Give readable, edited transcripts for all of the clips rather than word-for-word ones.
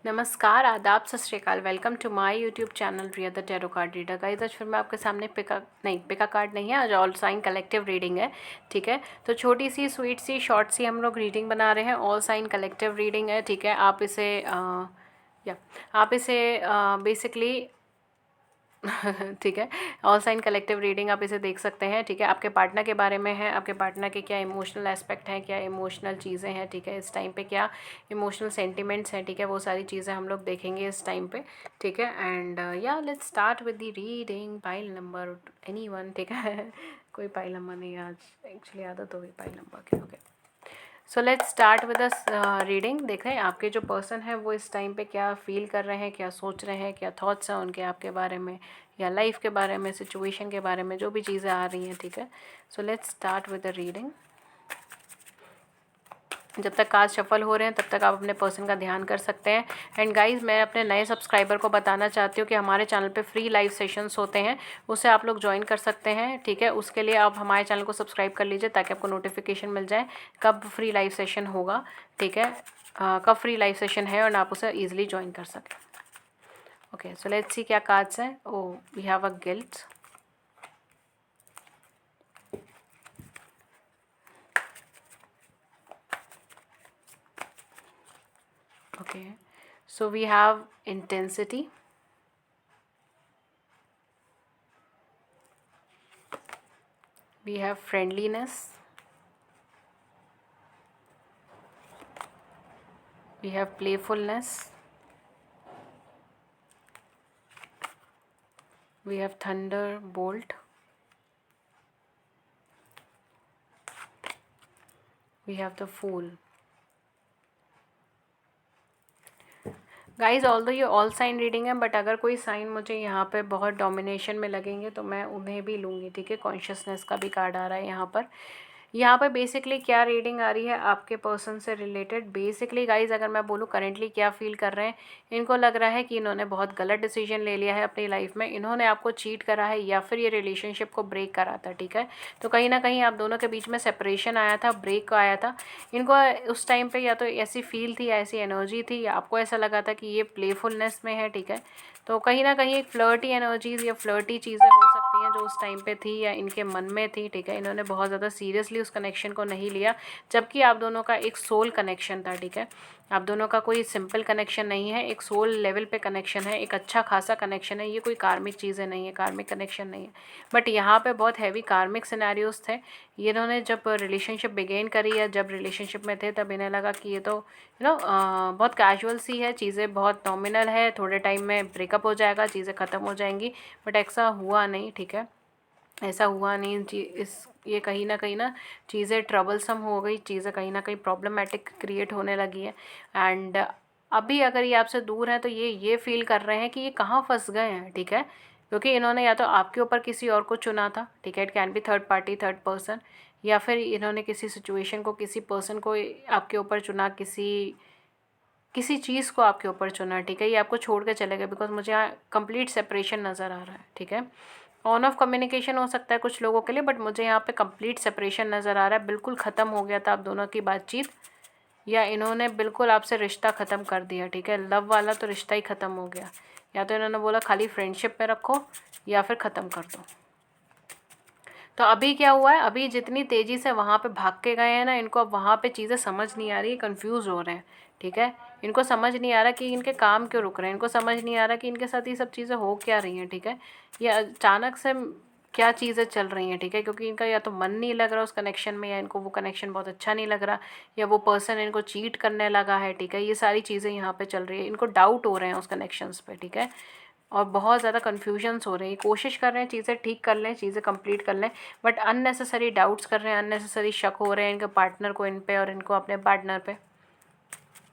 नमस्कार, आदाब, सत श्री अकाल। Welcome to my YouTube channel Riya the tarot card reader. Guys, आज फिर मैं आपके सामने पिका कार्ड नहीं है, आज ऑल साइन कलेक्टिव रीडिंग है। ठीक है, तो छोटी सी स्वीट सी शॉर्ट सी हम लोग रीडिंग बना रहे हैं। ऑल साइन कलेक्टिव रीडिंग है। ठीक है, आप इसे बेसिकली ठीक है, ऑल साइन कलेक्टिव रीडिंग आप इसे देख सकते हैं। ठीक है, आपके पार्टनर के बारे में है, आपके पार्टनर के क्या इमोशनल एस्पेक्ट हैं, क्या इमोशनल चीज़ें हैं। ठीक है, इस टाइम पे क्या इमोशनल सेंटिमेंट्स हैं। ठीक है, वो सारी चीज़ें हम लोग देखेंगे इस टाइम पे। ठीक है, एंड या let's start with the reading. Pile number anyone. ठीक है कोई पाइल नंबर नहीं है आज, एक्चुअली आदत हो गई पाइल नंबर की। Okay, so let's start with reading. देखें आपके जो पर्सन है वो इस टाइम पे क्या फील कर रहे हैं, क्या सोच रहे हैं, क्या थॉट्स हैं उनके आपके बारे में, या लाइफ के बारे में, सिचुएशन के बारे में, जो भी चीज़ें आ रही हैं। ठीक है, so let's start with the reading. जब तक कार्ड शफल हो रहे हैं तब तक आप अपने पर्सन का ध्यान कर सकते हैं। एंड गाइस, मैं अपने नए सब्सक्राइबर को बताना चाहती हूँ कि हमारे चैनल पे फ्री लाइव सेशंस होते हैं, उसे आप लोग ज्वाइन कर सकते हैं। ठीक है, उसके लिए आप हमारे चैनल को सब्सक्राइब कर लीजिए ताकि आपको नोटिफिकेशन मिल जाए कब फ्री लाइव सेशन होगा। ठीक है, कब फ्री लाइव सेशन है और आप उसे ईजिली ज्वाइन कर सकें। ओके, सो लेट्स सी क्या कार्ड्स हैं। Oh, we have a guilt. Okay, so we have intensity, we have friendliness, we have playfulness, we have thunderbolt, we have the fool. Guys, all दो ये all sign reading है, but अगर कोई sign मुझे यहाँ पे बहुत डोमिनेशन में लगेंगे तो मैं उन्हें भी लूँगी। ठीक है, कॉन्शियसनेस का भी कार्ड आ रहा है यहाँ पर। यहाँ पर बेसिकली क्या रीडिंग आ रही है आपके पर्सन से रिलेटेड। बेसिकली गाइज, अगर मैं बोलूँ करेंटली क्या फील कर रहे हैं, इनको लग रहा है कि इन्होंने बहुत गलत डिसीजन ले लिया है अपनी लाइफ में, इन्होंने आपको चीट करा है या फिर ये रिलेशनशिप को ब्रेक करा था। ठीक है, तो कहीं ना कहीं आप दोनों के बीच में सेपरेशन आया था, ब्रेक आया था। इनको उस टाइम पे या तो ऐसी फील थी, ऐसी एनर्जी थी, या आपको ऐसा लगा था कि ये प्लेफुलनेस में है। ठीक है, तो कहीं ना कहीं एक फ्लर्टी एनर्जीज़ या फ्लर्टी चीज़ें हो सकती हैं जो उस टाइम पे थी या इनके मन में थी। ठीक है, इन्होंने बहुत ज़्यादा सीरियसली उस कनेक्शन को नहीं लिया, जबकि आप दोनों का एक सोल कनेक्शन था। ठीक है, आप दोनों का कोई सिंपल कनेक्शन नहीं है, एक सोल लेवल पे कनेक्शन है, एक अच्छा खासा कनेक्शन है। ये कोई कार्मिक चीज़ें नहीं है, कार्मिक कनेक्शन नहीं है, बट यहाँ पे बहुत हैवी कार्मिक सिनेरियोज थे। ये इन्होंने जब रिलेशनशिप बिगेन करी या जब रिलेशनशिप में थे तब इन्हें लगा कि ये तो बहुत कैजुअल सी है, चीज़ें बहुत नॉमिनल है, थोड़े टाइम में ब्रेकअप हो जाएगा, चीज़ें ख़त्म हो जाएंगी, बट ऐसा हुआ नहीं। ठीक है, ऐसा हुआ नहीं। ये कहीं ना चीज़ें ट्रबलसम हो गई, चीज़ें कहीं ना कहीं प्रॉब्लमेटिक क्रिएट होने लगी है। एंड अभी अगर ये आपसे दूर हैं तो ये फील कर रहे हैं कि ये कहाँ फंस गए हैं। ठीक है, क्योंकि इन्होंने या तो आपके ऊपर किसी और को चुना था। ठीक है, it can be third party, third person, या फिर इन्होंने किसी सिचुएशन को, किसी पर्सन को आपके ऊपर चुना, किसी किसी चीज़ को आपके ऊपर चुना। ठीक है, ये आपको छोड़ के चले गए, बिकॉज मुझे यहाँ कंप्लीट सेपरेशन नज़र आ रहा है। ठीक है, ऑन ऑफ कम्युनिकेशन हो सकता है कुछ लोगों के लिए, बट मुझे यहाँ पे कंप्लीट सेपरेशन नज़र आ रहा है। बिल्कुल ख़त्म हो गया था आप दोनों की बातचीत, या इन्होंने बिल्कुल आपसे रिश्ता ख़त्म कर दिया। ठीक है, लव वाला तो रिश्ता ही ख़त्म हो गया, या तो इन्होंने बोला खाली फ्रेंडशिप में रखो या फिर ख़त्म कर दो। तो अभी क्या हुआ है, अभी जितनी तेज़ी से वहाँ पे भाग के गए हैं ना, इनको अब वहाँ पे चीज़ें समझ नहीं आ रही, कंफ्यूज हो रहे हैं। ठीक है, इनको समझ नहीं आ रहा कि इनके काम क्यों रुक रहे हैं, इनको समझ नहीं आ रहा कि इनके साथ ये सब चीज़ें हो क्या रही हैं। ठीक है, ये अचानक से क्या चीज़ें चल रही हैं। ठीक है, क्योंकि इनका या तो मन नहीं लग रहा उस कनेक्शन में, या इनको वो कनेक्शन बहुत अच्छा नहीं लग रहा, या वो पर्सन इनको चीट करने लगा है। ठीक है, ये सारी चीज़ें यहाँ पे चल रही है, इनको डाउट हो रहे हैं उस कनेक्शंस पे। ठीक है, और बहुत ज़्यादा कन्फ्यूजन्स हो रही हैं, कोशिश कर रहे हैं चीज़ें ठीक कर लें, चीज़ें कंप्लीट कर लें, बट अननेसेसरी डाउट्स कर रहे हैं, अननेसेसरी शक हो रहे हैं इनके पार्टनर को इन पे और इनको अपने पार्टनर पे,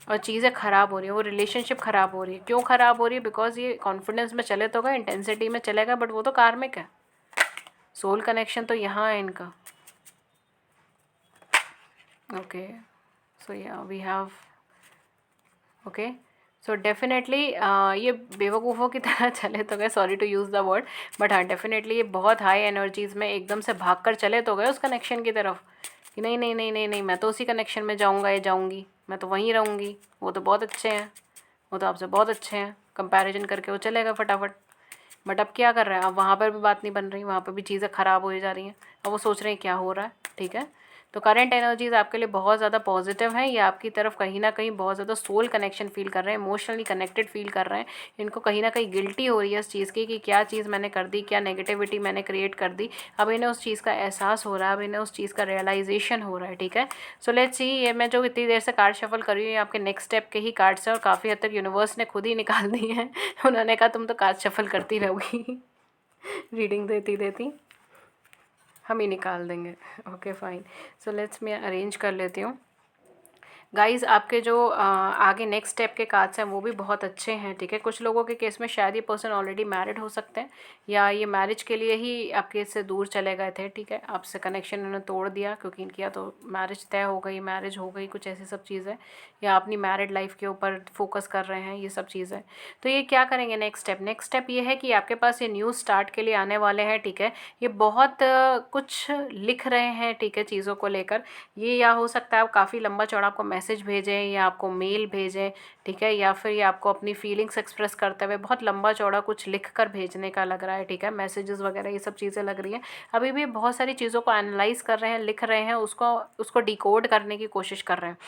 और चीज़ें ख़राब हो रही हैं, वो रिलेशनशिप ख़राब हो रही है। क्यों ख़राब हो रही है? बिकॉज ये कॉन्फिडेंस में चले तो गए, इंटेंसिटी में चले गए, बट वो तो कार्मिक है, सोल कनेक्शन तो यहाँ है इनका। Okay, so yeah we have, okay, so definitely ये बेवकूफ़ों की तरह चले तो गए, sorry to use the word, but हाँ डेफिनेटली ये बहुत हाई एनर्जीज़ में एकदम से भाग कर चले तो गए उस कनेक्शन की तरफ कि नहीं नहीं नहीं नहीं नहीं, मैं तो उसी कनेक्शन में जाऊँगा या जाऊँगी, मैं तो वहीं रहूँगी, वो तो बहुत अच्छे हैं, वो तो आपसे बहुत अच्छे हैं, कंपैरिजन करके वो चलेगा फटाफट। बट अब क्या कर रहे हैं, अब वहाँ पर भी बात नहीं बन रही, वहाँ पर भी चीज़ें ख़राब हो जा रही हैं। अब वो सोच रहे हैं क्या हो रहा है, ठीक है। तो करंट एनर्जीज आपके लिए बहुत ज़्यादा पॉजिटिव हैं, ये आपकी तरफ कहीं ना कहीं बहुत ज़्यादा सोल कनेक्शन फील कर रहे हैं, इमोशनली कनेक्टेड फील कर रहे हैं। इनको कहीं ना कहीं गिल्टी हो रही है इस चीज़ की कि क्या चीज़ मैंने कर दी, क्या नेगेटिविटी मैंने क्रिएट कर दी। अब इन्हें उस चीज़ का एहसास हो रहा है, अब इन्हें उस चीज़ का रियलाइजेशन हो रहा है, ठीक है। सो लेट्स सी, ये मैं जो इतनी देर से कार्ड शफल कर रही हूँ, ये आपके नेक्स्ट स्टेप के ही कार्ड्स हैं और काफ़ी हद तक यूनिवर्स ने खुद ही निकाल दी हैं। उन्होंने कहा तुम तो कार्ड शफल करती रहोगी रीडिंग देती देती, हम ही निकाल देंगे। ओके फाइन, सो लेट्स मैं अरेंज कर लेती हूँ। गाइज़ आपके जो आगे नेक्स्ट स्टेप के कार्ड्स हैं वो भी बहुत अच्छे हैं, ठीक है। कुछ लोगों के केस में शायद ये पर्सन ऑलरेडी मैरिड हो सकते हैं, या ये मैरिज के लिए ही आपके इससे दूर चले गए थे, ठीक है। आपसे कनेक्शन इन्होंने तोड़ दिया क्योंकि इनकी या तो मैरिज तय हो गई, मैरिज हो गई, कुछ ऐसी सब चीज़ें, या अपनी मैरिड लाइफ के ऊपर फोकस कर रहे हैं, ये सब चीज़ें। तो ये क्या करेंगे नेक्स्ट स्टेप ये है कि आपके पास ये न्यू स्टार्ट के लिए आने वाले हैं, ठीक है। ये बहुत कुछ लिख रहे हैं, ठीक है, चीज़ों को लेकर। ये या हो सकता है काफ़ी लंबा चौड़ा आपको मैसेज भेजें या आपको मेल भेजें, ठीक है, या फिर ये आपको अपनी फीलिंग्स एक्सप्रेस करते हुए बहुत लंबा चौड़ा कुछ लिख कर भेजने का लग रहा है, ठीक है। मैसेजेस वगैरह ये सब चीज़ें लग रही हैं। अभी भी बहुत सारी चीज़ों को एनालाइज कर रहे हैं, लिख रहे हैं, उसको डिकोड करने की कोशिश कर रहे हैं।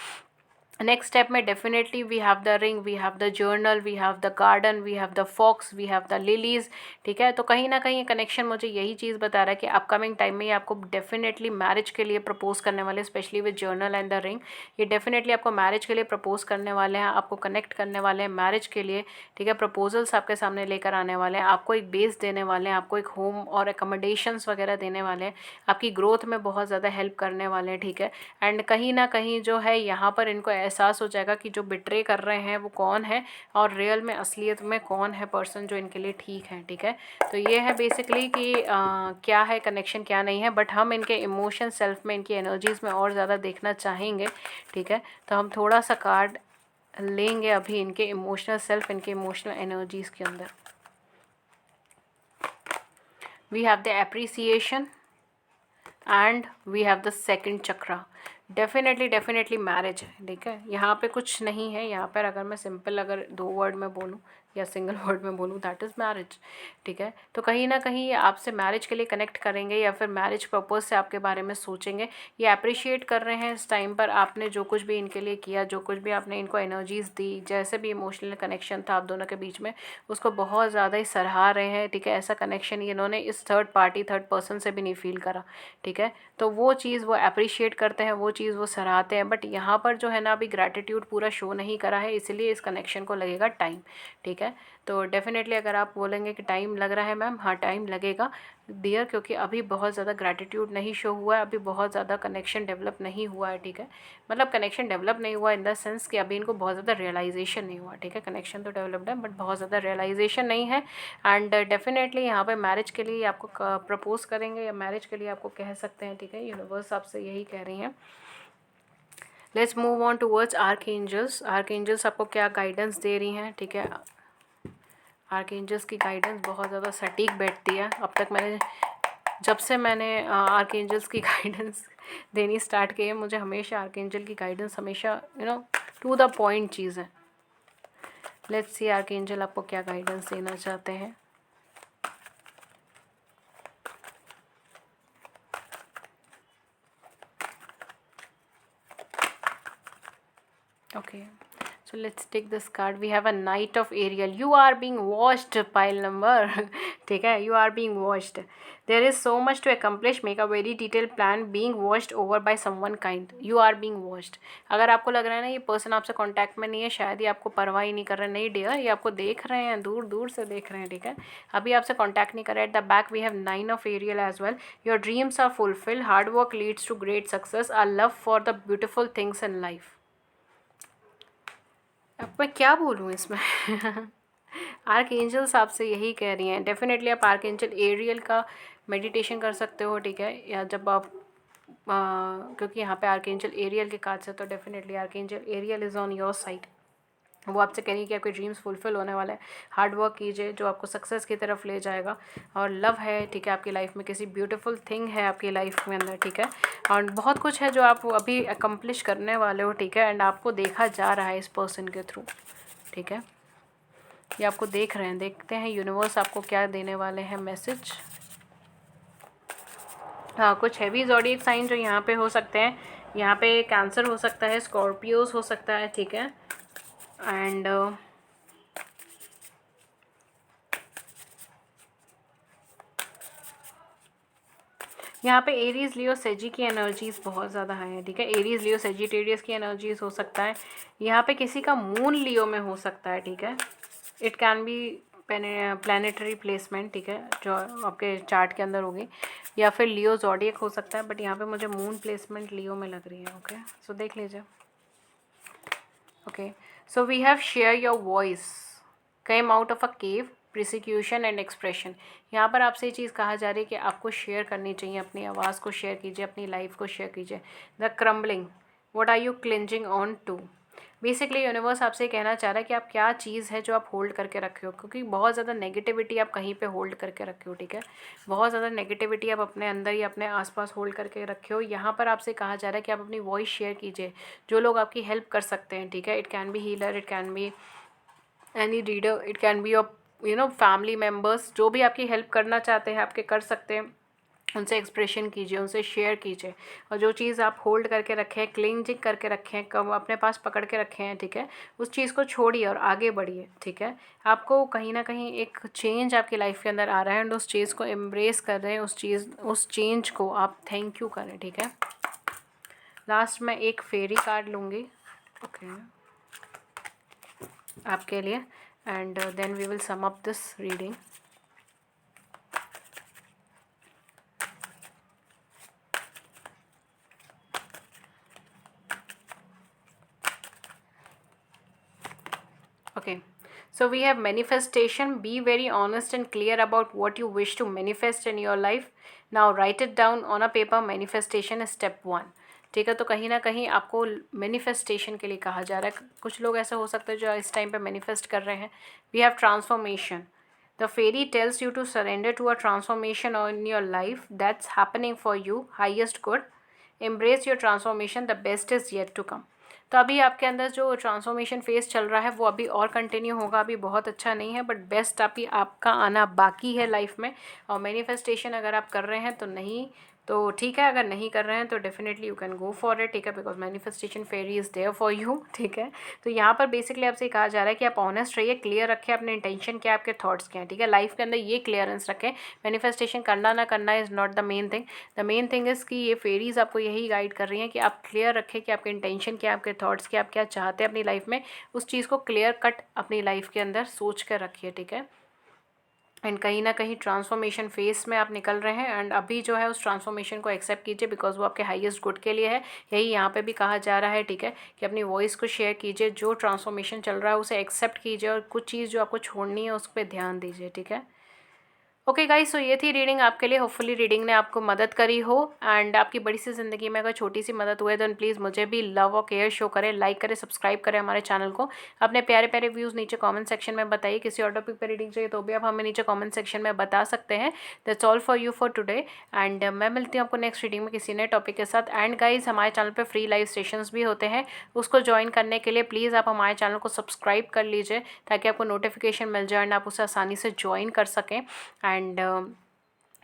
नेक्स्ट स्टेप में definitely we have the ring, we have the journal, we have the garden, we have the fox, we have the lilies, ठीक है। तो कहीं ना कहीं कनेक्शन मुझे यही चीज़ बता रहा है कि अपकमिंग टाइम में ये आपको डेफिनेटली मैरिज के लिए प्रपोज करने वाले, specially with journal and the ring. ये डेफिनेटली आपको मैरिज के लिए प्रपोज करने वाले हैं, आपको कनेक्ट करने वाले हैं मैरिज के लिए, ठीक है। प्रपोजल्स आपके सामने लेकर आने वाले हैं, आपको एक बेस देने वाले हैं, आपको एक होम और एकोमोडेशंस वगैरह देने वाले हैं, आपकी ग्रोथ में बहुत ज़्यादा हेल्प करने वाले हैं, ठीक है। एंड कहीं ना कहीं जो है यहाँ पर इनको एहसास हो जाएगा कि जो बिट्रे कर रहे हैं वो कौन है और रियल में असलियत में कौन है पर्सन जो इनके लिए ठीक है, ठीक है। तो ये है बेसिकली कि क्या है कनेक्शन क्या नहीं है, बट हम इनके इमोशन सेल्फ में, इनकी एनर्जीज़ में और ज़्यादा देखना चाहेंगे, ठीक है। तो हम थोड़ा सा कार्ड लेंगे अभी इनके इमोशनल सेल्फ, इनके इमोशनल एनर्जीज़ के अंदर। We have the appreciation and we have the second chakra. Definitely marriage है, ठीक है। यहाँ पे कुछ नहीं है, यहाँ पर अगर मैं सिंपल अगर 2 वर्ड में बोलूँ या सिंगल वर्ड में बोलूँ, दैट इज़ मैरिज, ठीक है। तो कहीं ना कहीं ये आपसे मैरिज के लिए कनेक्ट करेंगे या फिर मैरिज पर्पज़ से आपके बारे में सोचेंगे। ये अप्रिशिएट कर रहे हैं इस टाइम पर आपने जो कुछ भी इनके लिए किया, जो कुछ भी आपने इनको एनर्जीज़ दी, जैसे भी इमोशनल कनेक्शन था आप दोनों के बीच में, उसको बहुत ज़्यादा ही सराहा रहे हैं, ठीक है। ऐसा कनेक्शन इन्होंने इस थर्ड पर्सन से भी नहीं फील करा, ठीक है। तो वो चीज़ वो अप्रिशिएट करते हैं, वो चीज़ वो सराहते हैं। बट यहाँ पर जो है ना अभी ग्रैटिट्यूड पूरा शो नहीं करा है, इसलिए इस कनेक्शन को लगेगा टाइम, ठीक है। तो डेफिनेटली अगर आप बोलेंगे कि टाइम लग रहा है मैम, हाँ टाइम लगेगा डियर, क्योंकि अभी बहुत ज़्यादा ग्रैटिट्यूड नहीं शो हुआ है, अभी बहुत ज़्यादा कनेक्शन डेवलप नहीं हुआ है, ठीक है। मतलब कनेक्शन डेवलप नहीं हुआ इन द सेंस कि अभी इनको बहुत ज़्यादा रियलाइजेशन नहीं हुआ, ठीक है। कनेक्शन तो डेवलप्ड है बट बहुत ज़्यादा रियलाइजेशन नहीं है। एंड डेफिनेटली यहाँ पर मैरिज के लिए आपको प्रपोज करेंगे या मैरिज के लिए आपको कह सकते हैं, ठीक है। यूनिवर्स आपसे यही कह रही हैं। Let's move on towards archangels. Archangels आपको क्या गाइडेंस दे रही हैं, ठीक है। आर्कएंजल्स की गाइडेंस बहुत ज़्यादा सटीक बैठती है। अब तक जब से मैंने आर्कएंजल्स की गाइडेंस देनी स्टार्ट की है, मुझे हमेशा आर्कएंजल की गाइडेंस हमेशा टू द पॉइंट चीज़ है। लेट्स सी आर्कएंजल आपको क्या गाइडेंस देना चाहते हैं। Okay, so let's take this card. We have a Knight of Ariel. You are being watched, pile number. ठीक है, you are being watched. There is so much to accomplish. Make a very detailed plan. Being watched over by someone kind. You are being watched. अगर आपको लग रहा है ना ये person आपसे कांटेक्ट में नहीं है, शायद ये आपको परवाह ही नहीं कर रहे, नहीं डियर, ये आपको देख रहे हैं, दूर दूर से देख रहे हैं, ठीक है। अभी आपसे कांटेक्ट नहीं कर रहे। At the back we have 9 of Ariel as well. Your dreams are fulfilled. Hard work leads to great success. A love for the beautiful things in life. अब मैं क्या बोलूँ इसमें आर्क एंजल्स आपसे यही कह रही हैं। डेफिनेटली आप आर्क एंजल एरियल का मेडिटेशन कर सकते हो, ठीक है। या जब आप क्योंकि यहाँ पे आर्क एंजल एरियल के कार्ड से, तो definitely archangel Ariel is on your side. वो आपसे कह रही है कि आपके ड्रीम्स फुलफिल होने वाले हैं। हार्ड वर्क कीजिए जो आपको सक्सेस की तरफ ले जाएगा। और लव है, ठीक है, आपकी लाइफ में किसी ब्यूटीफुल थिंग है आपकी लाइफ में अंदर, ठीक है। और बहुत कुछ है जो आप अभी अकम्प्लिश करने वाले हो, ठीक है। एंड आपको देखा जा रहा है इस पर्सन के थ्रू, ठीक है। ये आपको देख रहे हैं, देखते हैं यूनिवर्स आपको क्या देने वाले हैं मैसेज। हाँ, कुछ हैवी ज़ोडिएक साइन जो यहाँ पे हो सकते हैं, यहाँ पे कैंसर हो सकता है, स्कॉर्पियोस हो सकता है, ठीक है। एंड यहाँ पे एरीज लियो सेजी की एनर्जीज बहुत ज़्यादा हाई है, ठीक है। एरीज लियो सेजिटेरियस की एनर्जीज हो सकता है। यहाँ पे किसी का मून लियो में हो सकता है, ठीक है। It can be planetary placement, ठीक है, जो आपके चार्ट के अंदर होगी, या फिर लियो ज़ोडिएक हो सकता है, बट यहाँ पे मुझे मून प्लेसमेंट लियो में लग रही है। ओके, सो देख लीजिए। Okay, so we have share your voice came out of a cave, prosecution and expression. यहाँ पर आपसे ये चीज़ कहा जा रही है कि आपको शेयर करनी चाहिए, अपनी आवाज़ को शेयर कीजिए, अपनी लाइफ को शेयर कीजिए। The crumbling, what are you clinging on to. Basically universe आपसे कहना चाह रहा है कि आप क्या चीज़ है जो आप होल्ड करके रखे हो, क्योंकि बहुत ज़्यादा नेगेटिविटी आप कहीं पे होल्ड करके रखे हो, ठीक है। बहुत ज़्यादा नेगेटिविटी आप अपने अंदर या अपने आसपास होल्ड करके रखे हो। यहाँ पर आपसे कहा जा रहा है कि आप अपनी वॉइस शेयर कीजिए, जो लोग आपकी हेल्प कर सकते हैं, ठीक है। It can be healer, it can be any reader, it can be your family members, जो भी आपकी हेल्प करना चाहते हैं, आपके कर सकते हैं, उनसे एक्सप्रेशन कीजिए, उनसे शेयर कीजिए। और जो चीज़ आप होल्ड करके रखे हैं, क्लिंजिंग करके रखे हैं, कब अपने पास पकड़ के रखे हैं, ठीक है, उस चीज़ को छोड़िए और आगे बढ़िए, ठीक है। आपको कहीं ना कहीं एक चेंज आपकी लाइफ के अंदर आ रहा है, एंड उस चीज़ को एम्ब्रेस कर रहे हैं, उस चेंज को आप थैंक यू करें, ठीक है। लास्ट में एक फेरी कार्ड लूँगी, ओके, आपके लिए, and then we will sum up this reading. Okay, so we have manifestation. Be very honest and clear about what you wish to manifest in your life. Now write it down on a paper. Manifestation is step 1, ठीक है। तो कहीं ना कहीं आपको manifestation के लिए कहा जा रहा है। कुछ लोग ऐसे हो सकते हैं जो इस टाइम पे मैनिफेस्ट कर रहे हैं। We have transformation. The fairy tells you to surrender to a transformation in your life that's happening for you, highest good. Embrace your transformation, the best is yet to come. तो अभी आपके अंदर जो transformation phase चल रहा है वो अभी और कंटिन्यू होगा, अभी बहुत अच्छा नहीं है, बट बेस्ट आपका आना बाकी है लाइफ में। और मैनिफेस्टेशन अगर आप कर रहे हैं तो नहीं, तो ठीक है, अगर नहीं कर रहे हैं तो definitely you can go for it, ठीक है, because manifestation fairy is there for you, ठीक है। तो यहाँ पर बेसिकली आपसे कहा जा रहा है कि आप ऑनेस्ट रहिए, क्लियर रखें अपने इंटेंशन क्या, आपके थॉट्स क्या हैं, ठीक है। लाइफ के अंदर ये क्लियरेंस रखें। मैनिफेस्टेशन करना ना करना is not the main thing. The main thing is कि ये फेरीज आपको यही गाइड कर रही हैं कि आप क्लियर रखें कि आपके इंटेंशन क्या, आपके थॉट्स क्या, आप क्या चाहते हैं अपनी लाइफ में, उस चीज़ को क्लियर कट अपनी लाइफ के अंदर सोच कर रखिए, ठीक है। एंड कहीं ना कहीं ट्रांसफॉर्मेशन फेस में आप निकल रहे हैं, एंड अभी जो है उस ट्रांसफॉर्मेशन को एक्सेप्ट कीजिए, बिकॉज वो आपके हाईएस्ट गुड के लिए है। यही यहाँ पे भी कहा जा रहा है, ठीक है, कि अपनी वॉइस को शेयर कीजिए, जो ट्रांसफॉर्मेशन चल रहा है उसे एक्सेप्ट कीजिए, और कुछ चीज़ जो आपको छोड़नी है उस पर ध्यान दीजिए, ठीक है। ओके गाइस, सो ये थी रीडिंग आपके लिए। होपफुली रीडिंग ने आपको मदद करी हो, एंड आपकी बड़ी सी ज़िंदगी में अगर छोटी सी मदद हुए तो प्लीज़ मुझे भी लव और केयर शो करें, लाइक करें, सब्सक्राइब करें हमारे चैनल को। अपने प्यारे प्यारे व्यूज़ नीचे कमेंट सेक्शन में बताइए। किसी और टॉपिक पर रीडिंग चाहिए तो भी आप हमें नीचे कमेंट सेक्शन में बता सकते हैं। That's all for you for today, and मैं मिलती हूँ आपको नेक्स्ट रीडिंग में किसी नए टॉपिक के साथ। एंड गाइज, हमारे चैनल पर फ्री लाइव सेशंस भी होते हैं, उसको ज्वाइन करने के लिए प्लीज़ आप हमारे चैनल को सब्सक्राइब कर लीजिए, ताकि आपको नोटिफिकेशन मिल जाए एंड आप उसे आसानी से ज्वाइन कर सकें। एंड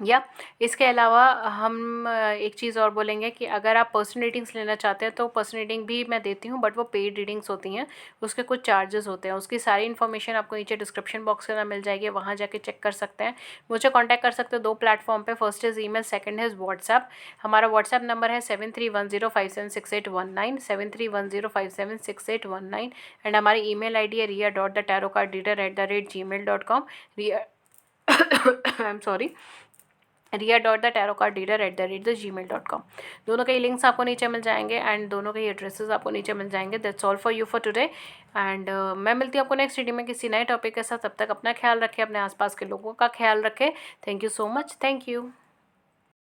या इसके अलावा हम एक चीज़ और बोलेंगे कि अगर आप पर्सनल रीडिंग्स लेना चाहते हैं तो पर्सनल रीडिंग भी मैं देती हूँ, बट वो पेड रीडिंग्स होती हैं, उसके कुछ चार्जेस होते हैं। उसकी सारी इन्फॉर्मेशन आपको नीचे डिस्क्रिप्शन बॉक्स के अंदर मिल जाएगी, वहाँ जाके चेक कर सकते हैं। मुझे कांटेक्ट कर सकते हैं 2 प्लेटफॉर्म पे, first is email, second is WhatsApp. हमारा व्हाट्सएप नंबर है 7310576819, 7310576819, एंड हमारी ईमेल ID है ria.thetarotcardreader@gmail.com, Riya I am sorry, ria.thetarotcardreader@gmail.com। दोनों के ही लिंक्स आपको नीचे मिल जाएंगे, एंड दोनों के ही एड्रेसेस आपको नीचे मिल जाएंगे। That's all for you for today, and मैं मिलती हूँ आपको नेक्स्ट रीडिंग में किसी नए टॉपिक के साथ। तब तक अपना ख्याल रखें, अपने आसपास के लोगों का ख्याल रखें। Thank you so much, thank you.